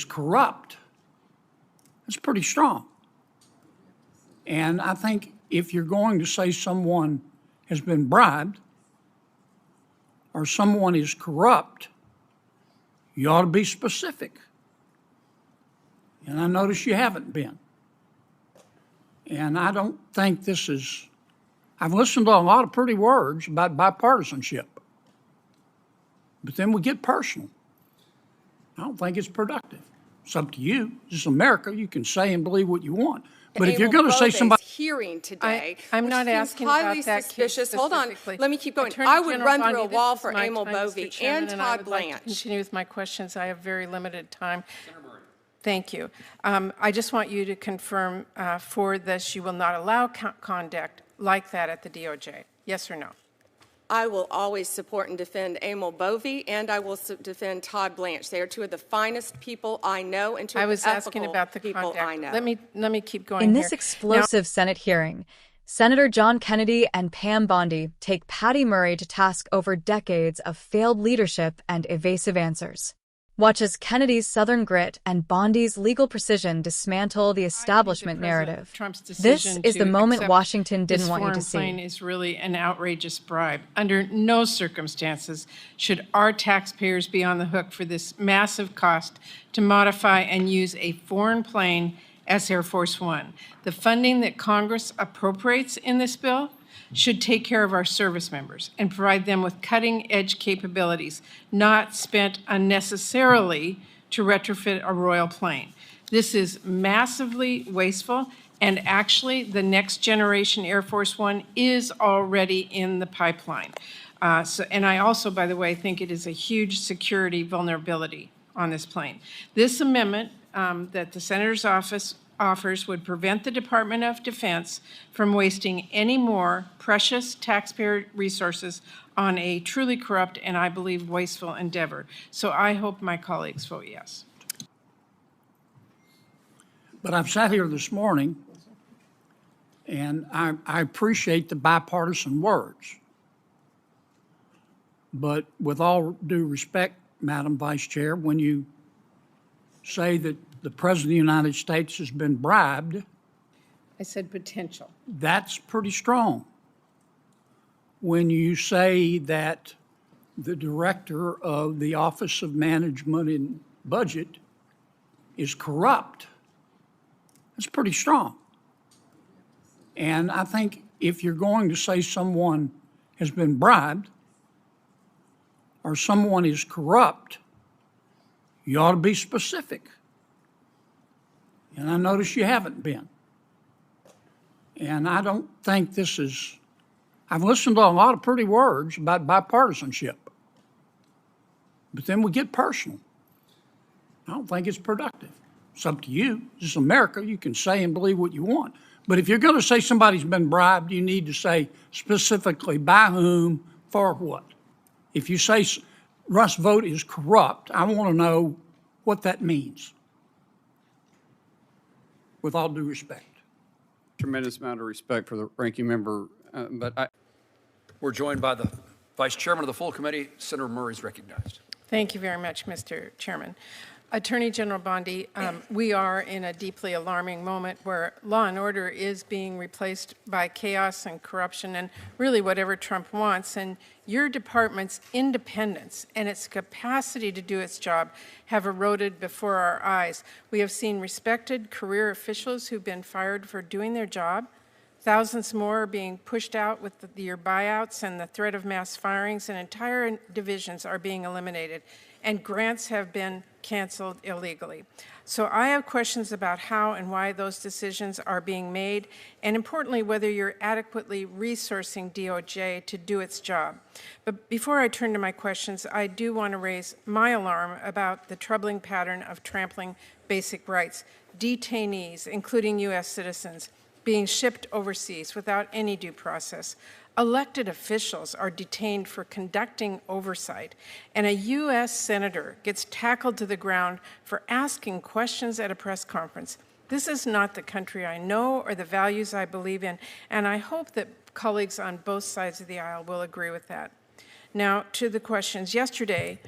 corrupt. That's pretty strong. And I think if you're going to say someone has been bribed or someone is corrupt, you ought to be specific. And I notice you haven't been. And I don't think this is, I've listened to a lot of pretty words about bipartisanship, but then we get personal. I don't think it's productive. It's up to you. This is America. You can say and believe what you want. But if you're going to say somebody hearing today, I'm not asking about that suspicious. Hold on, let me keep going. Attorney I would General run through Bondi, a wall this for is my Emil time, Bovey Mr. Chairman, and I Todd would like to Blanche. continue with my questions. I have very limited time. Thank you. I just want you to confirm for this, you will not allow conduct like that at the DOJ. Yes or no? I will always support and defend Emil Bovey, and I will defend Todd Blanche. They are two of the finest people I know, and two I of was the asking ethical about the people conduct. I know. Let me keep going In here. this explosive Senate hearing, Senator John Kennedy and Pam Bondi take Patty Murray to task over decades of failed leadership and evasive answers. Watch as Kennedy's Southern grit and Bondi's legal precision dismantle the establishment narrative. This is the moment Washington didn't want you to see. This foreign plane is really an outrageous bribe. Under no circumstances should our taxpayers be on the hook for this massive cost to modify and use a foreign plane as Air Force One. The funding that Congress appropriates in this bill should take care of our service members and provide them with cutting-edge capabilities, not spent unnecessarily to retrofit a royal plane. This is massively wasteful, and actually the next generation Air Force One is already in the pipeline. And I also, by the way, think it is a huge security vulnerability on this plane. This amendment that the Senator's office offers would prevent the Department of Defense from wasting any more precious taxpayer resources on a truly corrupt and, I believe, wasteful endeavor. So I hope my colleagues vote yes. But I've sat here this morning, and I appreciate the bipartisan words. But with all due respect, Madam Vice Chair, when you say that the President of the United States has been bribed, I said potential. that's pretty strong. When you say that the director of the Office of Management and Budget is corrupt, that's pretty strong. And I think if you're going to say someone has been bribed or someone is corrupt, you ought to be specific. And I notice you haven't been. And I don't think this is, I've listened to a lot of pretty words about bipartisanship, but then we get personal. I don't think it's productive. It's up to you. This is America. You can say and believe what you want. But if you're going to say somebody's been bribed, you need to say specifically by whom, for what. If you say Russ Vogt is corrupt, I want to know what that means, with all due respect. Tremendous amount of respect for the ranking member, We're joined by the Vice Chairman of the full committee. Senator Murray is recognized. Thank you very much, Mr. Chairman. Attorney General Bondi, we are in a deeply alarming moment where law and order is being replaced by chaos and corruption and really whatever Trump wants. And your department's independence and its capacity to do its job have eroded before our eyes. We have seen respected career officials who've been fired for doing their job. Thousands more are being pushed out with your buyouts and the threat of mass firings, and entire divisions are being eliminated, and grants have been canceled illegally. So I have questions about how and why those decisions are being made, and importantly, whether you're adequately resourcing DOJ to do its job. But before I turn to my questions, I do want to raise my alarm about the troubling pattern of trampling basic rights. Detainees, including U.S. citizens, being shipped overseas without any due process. Elected officials are detained for conducting oversight, and a U.S. senator gets tackled to the ground for asking questions at a press conference. This is not the country I know or the values I believe in, and I hope that colleagues on both sides of the aisle will agree with that. Now, to the questions. Yesterday,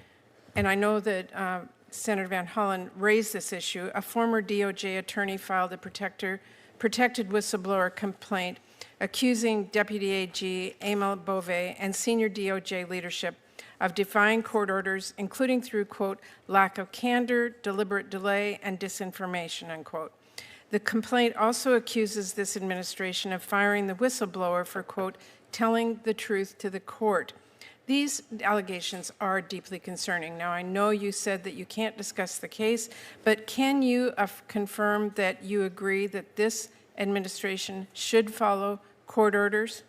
and I know that Senator Van Hollen raised this issue, a former DOJ attorney filed a protected whistleblower complaint accusing Deputy AG Emil Bove and senior DOJ leadership of defying court orders, including through, quote, lack of candor, deliberate delay, and disinformation, unquote. The complaint also accuses this administration of firing the whistleblower for, quote, telling the truth to the court. These allegations are deeply concerning. Now, I know you said that you can't discuss the case, but can you confirm that you agree that this administration should follow court orders?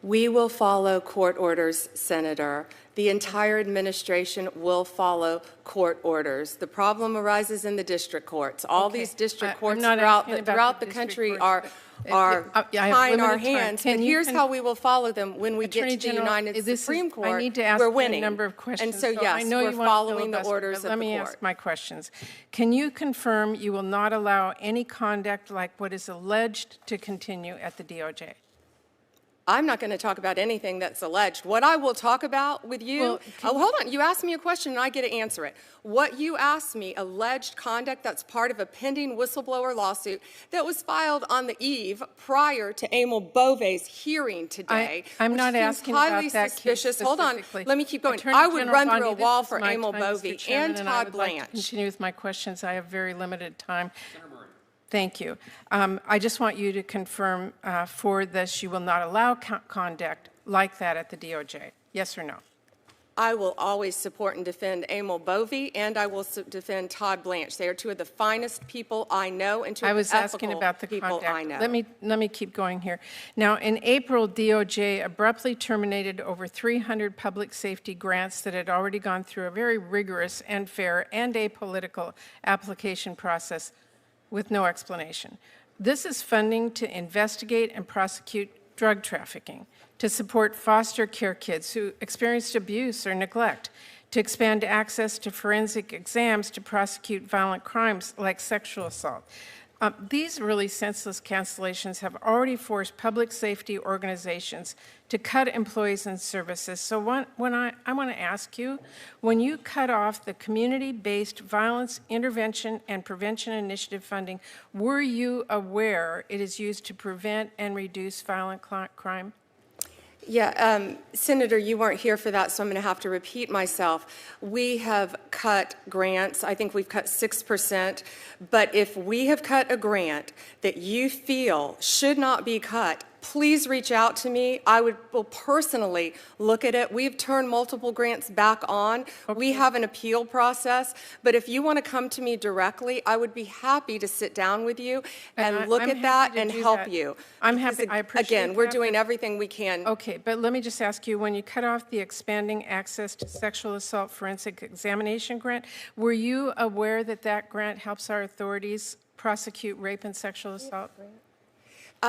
We will follow court orders, Senator. The entire administration will follow court orders. The problem arises in the district courts. All Okay. these district I'm courts not throughout asking the, about the country district are courts, tying I have our limited time. hands. Can And you here's how we will follow them when we Attorney get to the General, United this is- Supreme Court. I need to ask we're you winning. a number of questions. And so, yes, I know we're you want following the filibuster, orders but of let the me court. ask my questions. Can you confirm you will not allow any conduct like what is alleged to continue at the DOJ? I'm not going to talk about anything that's alleged. What I will talk about with you, Well, hold on, you asked me a question and I get to answer it. What you asked me, alleged conduct that's part of a pending whistleblower lawsuit that was filed on the eve prior to Emil Bove's hearing today. I'm which not seems asking highly about that case suspicious. Hold on, specifically. let me keep going. Attorney I would General run through a Bondi, wall this for is my Emil time, Bove Mr. Chairman, and and I Todd would like to Blanche. continue with my questions. I have very limited time. Thank you. I just want you to confirm for this you will not allow conduct like that at the DOJ. Yes or no? I will always support and defend Emil Bove, and I will defend Todd Blanche. They are two of the finest people I know and two I of was the asking ethical about the people conduct. I know. Let me keep going here. Now, in April, DOJ abruptly terminated over 300 public safety grants that had already gone through a very rigorous and fair and apolitical application process with no explanation. This is funding to investigate and prosecute drug trafficking, to support foster care kids who experienced abuse or neglect, to expand access to forensic exams to prosecute violent crimes like sexual assault. These really senseless cancellations have already forced public safety organizations to cut employees and services. So when I want to ask you, when you cut off the community-based violence intervention and prevention initiative funding, were you aware it is used to prevent and reduce violent crime? Yeah, Senator, you weren't here for that, so I'm going to have to repeat myself. We have cut grants. I think we've cut 6%. But if we have cut a grant that you feel should not be cut, please reach out to me. I will personally look at it. We've turned multiple grants back on. Okay. We have an appeal process. But if you want to come to me directly, I would be happy to sit down with you and look at that and help you. I'm happy. I appreciate that. Again, we're doing everything we can. Okay, but let me just ask you, when you cut off the expanding access to sexual assault forensic examination grant, were you aware that that grant helps our authorities prosecute rape and sexual assault?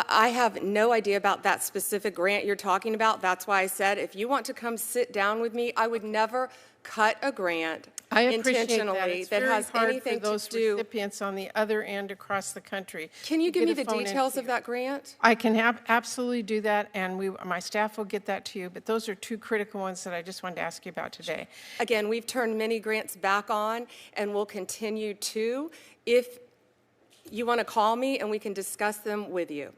I have no idea about that specific grant you're talking about. That's why I said if you want to come sit down with me, I would never cut a grant intentionally that has anything to those do. Recipients on the other end across the country. Can you give me the details of that grant? I can absolutely do that, and my staff will get that to you. But those are two critical ones that I just wanted to ask you about today. Again, we've turned many grants back on, and we'll continue to. If you want to call me, and we can discuss them with you.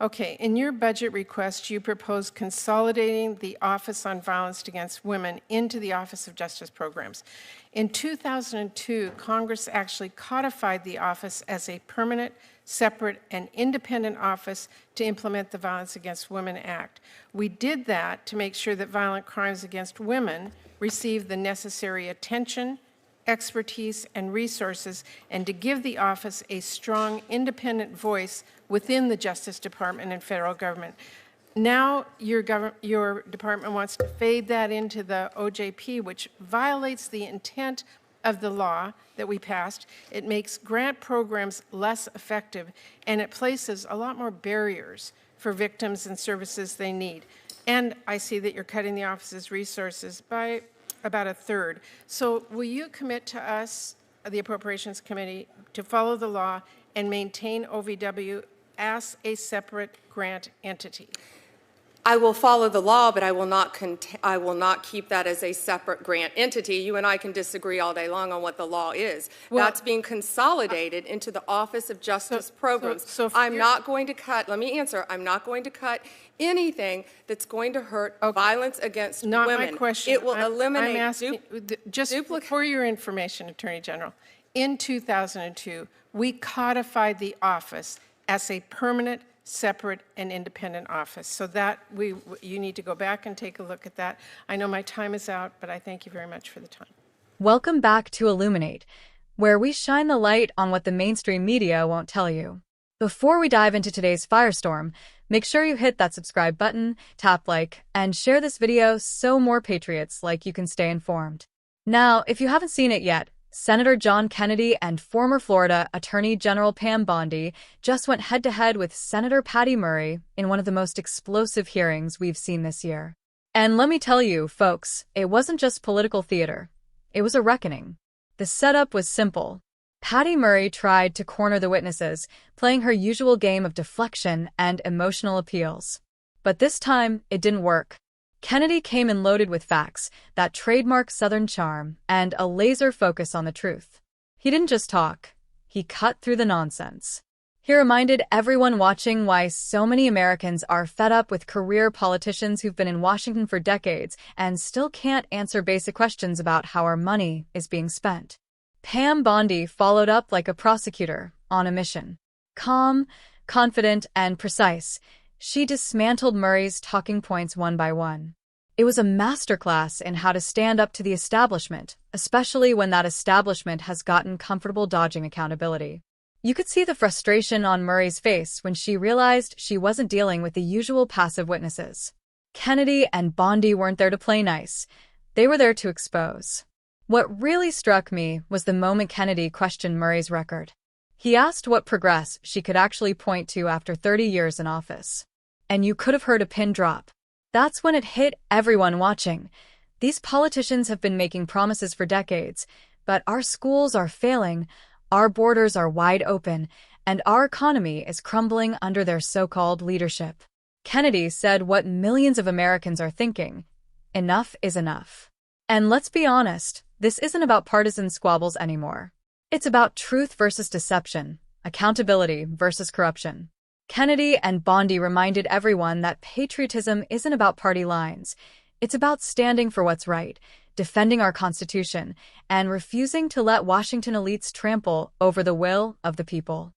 Okay, in your budget request, you propose consolidating the Office on Violence Against Women into the Office of Justice Programs. In 2002, Congress actually codified the office as a permanent, separate, and independent office to implement the Violence Against Women Act. We did that to make sure that violent crimes against women receive the necessary attention, expertise, and resources, and to give the office a strong, independent voice within the Justice Department and federal government. Now your department wants to fade that into the OJP, which violates the intent of the law that we passed. It makes grant programs less effective, and it places a lot more barriers for victims and services they need. And I see that you're cutting the office's resources by about a third. So will you commit to us, the Appropriations Committee, to follow the law and maintain OVW as a separate grant entity? I will follow the law, but I will not keep that as a separate grant entity. You and I can disagree all day long on what the law is. Well, That's being consolidated into the Office of Justice Programs. so if I'm you're- not going to cut, let me answer, I'm not going to cut anything that's going to hurt violence against Not women. my question. It will I'm eliminate asking, just for your information, Attorney General, in 2002, we codified the office as a permanent, separate, and independent office. So that you need to go back and take a look at that. I know my time is out, but I thank you very much for the time. Welcome back to Illuminate, where we shine the light on what the mainstream media won't tell you. Before we dive into today's firestorm, make sure you hit that subscribe button, tap like, and share this video so more patriots like you can stay informed. Now, if you haven't seen it yet, Senator John Kennedy and former Florida Attorney General Pam Bondi just went head-to-head with Senator Patty Murray in one of the most explosive hearings we've seen this year. And let me tell you, folks, it wasn't just political theater. It was a reckoning. The setup was simple. Patty Murray tried to corner the witnesses, playing her usual game of deflection and emotional appeals. But this time, it didn't work. Kennedy came in loaded with facts, that trademark Southern charm, and a laser focus on the truth. He didn't just talk. He cut through the nonsense. He reminded everyone watching why so many Americans are fed up with career politicians who've been in Washington for decades and still can't answer basic questions about how our money is being spent. Pam Bondi followed up like a prosecutor on a mission. Calm, confident, and precise, she dismantled Murray's talking points one by one. It was a masterclass in how to stand up to the establishment, especially when that establishment has gotten comfortable dodging accountability. You could see the frustration on Murray's face when she realized she wasn't dealing with the usual passive witnesses. Kennedy and Bondi weren't there to play nice. They were there to expose. What really struck me was the moment Kennedy questioned Murray's record. He asked what progress she could actually point to after 30 years in office. And you could have heard a pin drop. That's when it hit everyone watching. These politicians have been making promises for decades, but our schools are failing, our borders are wide open, and our economy is crumbling under their so-called leadership. Kennedy said what millions of Americans are thinking: enough is enough. And let's be honest, this isn't about partisan squabbles anymore. It's about truth versus deception, accountability versus corruption. Kennedy and Bondi reminded everyone that patriotism isn't about party lines. It's about standing for what's right, defending our Constitution, and refusing to let Washington elites trample over the will of the people.